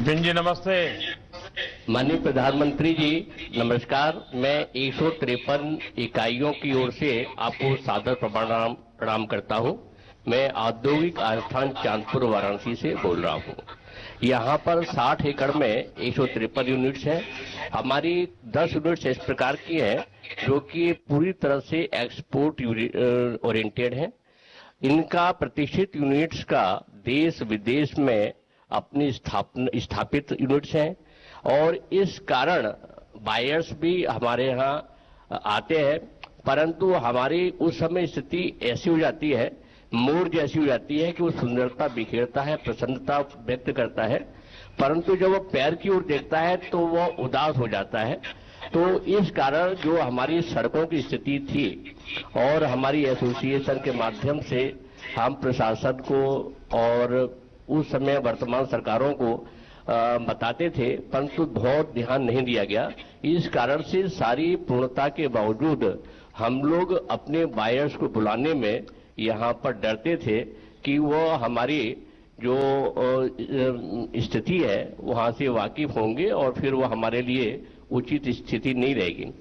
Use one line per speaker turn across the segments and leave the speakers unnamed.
विपिन जी नमस्ते।
माननीय प्रधानमंत्री जी नमस्कार। मैं 153 इकाइयों की ओर से आपको सादर प्रणाम करता हूं। मैं औद्योगिक आस्थान चांदपुर वाराणसी से बोल रहा हूं। यहाँ पर 60 एकड़ में 153 यूनिट्स हैं। हमारी 10 यूनिट्स इस प्रकार की हैं जो कि पूरी तरह से एक्सपोर्ट ओरिएंटेड हैं। इनका प्रतिष्ठित यूनिट्स का देश विदेश में अपनी स्थापित यूनिट्स हैं और इस कारण बायर्स भी हमारे यहाँ आते हैं। परंतु हमारी उस समय स्थिति ऐसी हो जाती है, मोड़ जैसी हो जाती है कि वो सुंदरता बिखेरता है, प्रसन्नता व्यक्त करता है, परंतु जब वो पैर की ओर देखता है तो वो उदास हो जाता है। तो इस कारण जो हमारी सड़कों की स्थिति थी और हमारी एसोसिएशन के माध्यम से हम प्रशासन को और उस समय वर्तमान सरकारों को बताते थे, परंतु बहुत ध्यान नहीं दिया गया। इस कारण से सारी पूर्णता के बावजूद हम लोग अपने बायर्स को बुलाने में यहाँ पर डरते थे कि वो हमारी जो स्थिति है वहां से वाकिफ होंगे और फिर वो हमारे लिए उचित स्थिति नहीं रहेगी।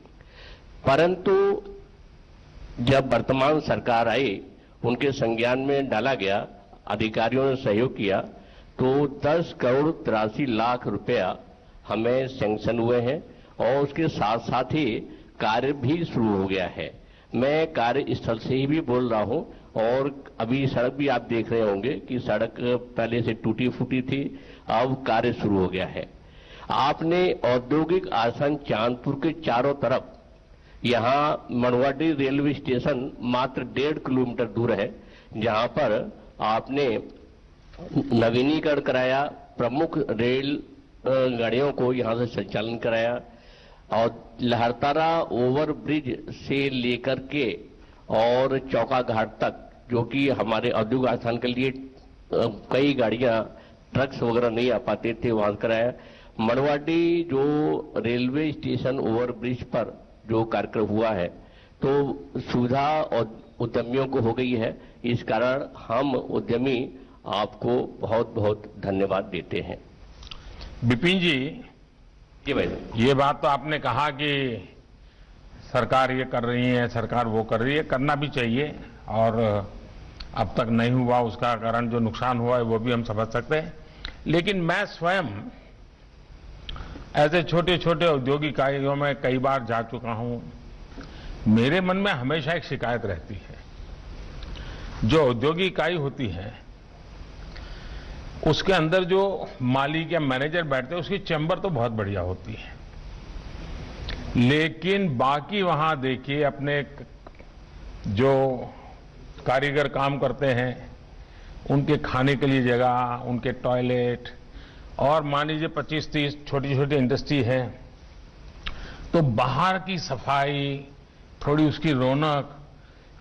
परंतु जब वर्तमान सरकार आई, उनके संज्ञान में डाला गया, अधिकारियों ने सहयोग किया, तो 10 करोड़ 83 लाख रुपया हमें सैंक्शन हुए हैं और उसके साथ साथ ही कार्य भी शुरू हो गया है। मैं कार्यस्थल से ही भी बोल रहा हूं और अभी सड़क भी आप देख रहे होंगे कि सड़क पहले से टूटी फूटी थी, अब कार्य शुरू हो गया है। आपने औद्योगिक आस्थान चांदपुर के चारों तरफ, यहाँ मनवाडी रेलवे स्टेशन मात्र 1.5 किलोमीटर दूर है, जहां पर आपने नवीनीकरण कराया, प्रमुख रेल गाड़ियों को यहां से संचालन कराया और लहरतारा ओवर ब्रिज से लेकर के और चौका घाट तक, जो कि हमारे औद्योगिक आस्थान के लिए कई गाड़ियां ट्रक्स वगैरह नहीं आ पाते थे, वहां कराया। मनवाडी जो रेलवे स्टेशन ओवर ब्रिज पर जो कार्यक्रम हुआ है तो सुविधा और उद्यमियों को हो गई है। इस कारण हम उद्यमी आपको बहुत बहुत धन्यवाद देते हैं।
विपिन जी
भाई,
ये बात तो आपने कहा कि सरकार ये कर रही है, सरकार वो कर रही है, करना भी चाहिए और अब तक नहीं हुआ उसका कारण जो नुकसान हुआ है वो भी हम समझ सकते हैं। लेकिन मैं स्वयं ऐसे छोटे छोटे औद्योगिक इकाइयों में कई बार जा चुका हूं। मेरे मन में हमेशा एक शिकायत रहती है। जो औद्योगिक इकाई होती है उसके अंदर जो मालिक या मैनेजर बैठते हैं उसकी चैम्बर तो बहुत बढ़िया होती है, लेकिन बाकी वहां देखिए अपने जो कारीगर काम करते हैं उनके खाने के लिए जगह, उनके टॉयलेट और मान लीजिए 25-30 छोटी छोटी इंडस्ट्री है तो बाहर की सफाई, थोड़ी उसकी रौनक,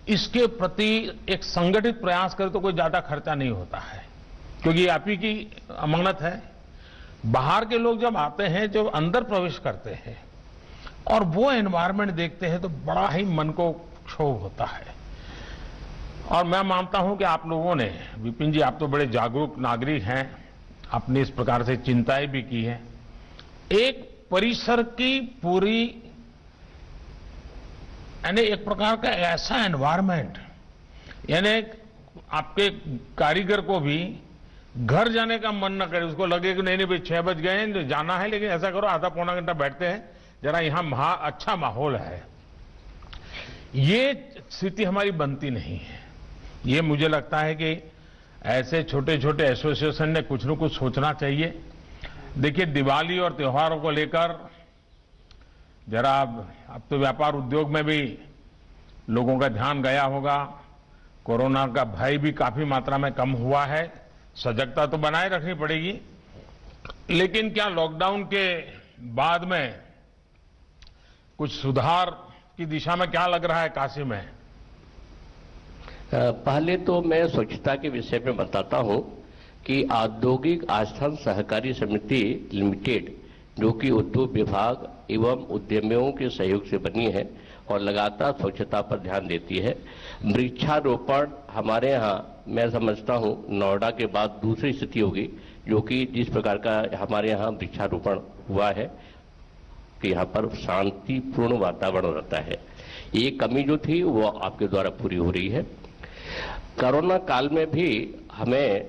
इसके प्रति एक संगठित प्रयास करे तो कोई ज्यादा खर्चा नहीं होता है, क्योंकि आप ही की अमानत है। बाहर के लोग जब आते हैं, जब अंदर प्रवेश करते हैं और वो एनवायरनमेंट देखते हैं तो बड़ा ही मन को क्षोभ होता है। और मैं मानता हूं कि आप लोगों ने, विपिन जी आप तो बड़े जागरूक नागरिक हैं, आपने इस प्रकार से चिंताएं भी की है। एक परिसर की पूरी यानी एक प्रकार का ऐसा एनवायरनमेंट, यानी आपके कारीगर को भी घर जाने का मन न करे, उसको लगे कि नहीं भाई 6 बज गए हैं जाना है, लेकिन ऐसा करो आधा पौना घंटा बैठते हैं, जरा यहां अच्छा माहौल है। ये स्थिति हमारी बनती नहीं है। ये मुझे लगता है कि ऐसे छोटे छोटे एसोसिएशन ने कुछ न कुछ सोचना चाहिए। देखिए दिवाली और त्योहारों को लेकर जरा अब तो व्यापार उद्योग में भी लोगों का ध्यान गया होगा। कोरोना का भय भी काफी मात्रा में कम हुआ है, सजगता तो बनाए रखनी पड़ेगी, लेकिन क्या लॉकडाउन के बाद में कुछ सुधार की दिशा में क्या लग रहा है काशी में?
पहले तो मैं स्वच्छता के विषय में बताता हूं कि औद्योगिक आस्थान सहकारी समिति लिमिटेड, जो कि उद्योग विभाग एवं उद्यमियों के सहयोग से बनी है और लगातार स्वच्छता पर ध्यान देती है। वृक्षारोपण हमारे यहाँ मैं समझता हूँ नोएडा के बाद दूसरी स्थिति होगी जो कि जिस प्रकार का हमारे यहाँ वृक्षारोपण हुआ है कि यहाँ पर शांतिपूर्ण वातावरण रहता है। ये कमी जो थी वो आपके द्वारा पूरी हो रही है। कोरोना काल में भी हमें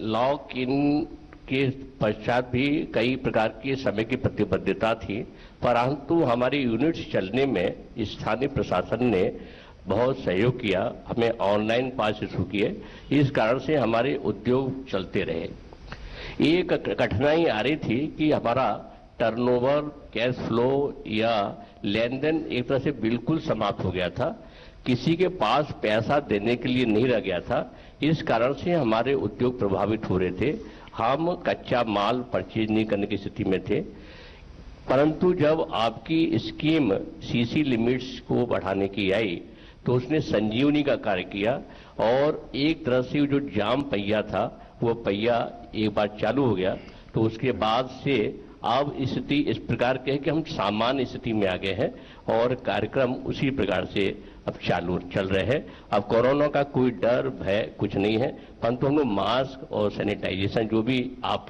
लॉक इन के पश्चात भी कई प्रकार के समय की प्रतिबद्धता थी, परंतु हमारी यूनिट्स चलने में स्थानीय प्रशासन ने बहुत सहयोग किया, हमें ऑनलाइन पास इशू किए, इस कारण से हमारे उद्योग चलते रहे। एक कठिनाई आ रही थी कि हमारा टर्नओवर, कैश फ्लो या लेन देन एक तरह से बिल्कुल समाप्त हो गया था, किसी के पास पैसा देने के लिए नहीं रह गया था। इस कारण से हमारे उद्योग प्रभावित हो रहे थे, हम कच्चा माल परचेज नहीं करने की स्थिति में थे। परंतु जब आपकी स्कीम सीसी लिमिट्स को बढ़ाने की आई तो उसने संजीवनी का कार्य किया और एक तरह से जो जाम पहिया था वो पहिया एक बार चालू हो गया, तो उसके बाद से अब स्थिति इस प्रकार की है कि हम सामान्य स्थिति में आ गए हैं और कार्यक्रम उसी प्रकार से अब चालू चल रहे हैं। अब कोरोना का कोई डर भय कुछ नहीं है, परंतु हम लोग मास्क और सैनिटाइजेशन जो भी आप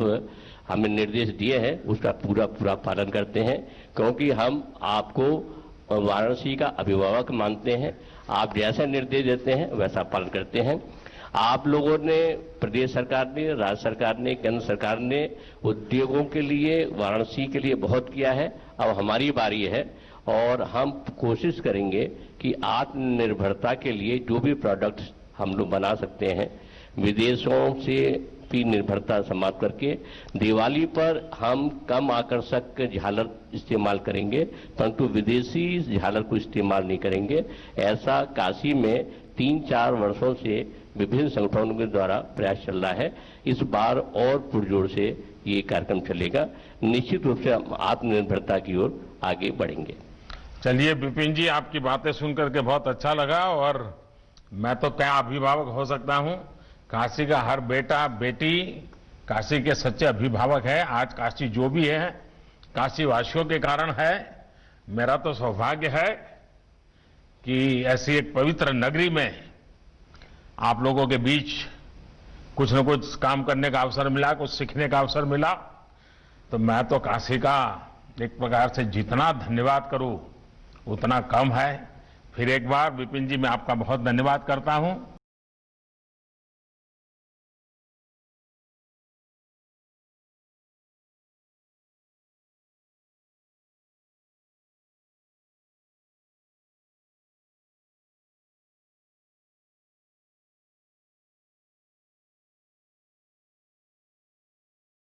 हमें निर्देश दिए हैं उसका पूरा पालन करते हैं, क्योंकि हम आपको वाराणसी का अभिभावक मानते हैं। आप जैसा निर्देश देते हैं वैसा पालन करते हैं। आप लोगों ने, प्रदेश सरकार ने, राज्य सरकार ने, केंद्र सरकार ने उद्योगों के लिए, वाराणसी के लिए बहुत किया है। अब हमारी बारी है और हम कोशिश करेंगे कि आत्मनिर्भरता के लिए जो भी प्रोडक्ट्स हम लोग बना सकते हैं, विदेशों से की निर्भरता समाप्त करके दिवाली पर हम कम आकर्षक झालर इस्तेमाल करेंगे, परंतु विदेशी झालर को इस्तेमाल नहीं करेंगे। ऐसा काशी में 3-4 वर्षों से विभिन्न संगठनों के द्वारा प्रयास चल रहा है। इस बार और पुरजोर से ये कार्यक्रम चलेगा। निश्चित रूप से हम आत्मनिर्भरता की ओर आगे बढ़ेंगे।
चलिए विपिन जी, आपकी बातें सुनकर के बहुत अच्छा लगा और मैं तो क्या अभिभावक हो सकता हूं। काशी का हर बेटा बेटी काशी के सच्चे अभिभावक है। आज काशी जो भी है काशी वासियों के कारण है। मेरा तो सौभाग्य है कि ऐसी एक पवित्र नगरी में आप लोगों के बीच कुछ न कुछ काम करने का अवसर मिला, कुछ सीखने का अवसर मिला। तो मैं तो काशी का एक प्रकार से जितना धन्यवाद करूं उतना कम है। फिर एक बार विपिन जी मैं आपका बहुत धन्यवाद करता हूं।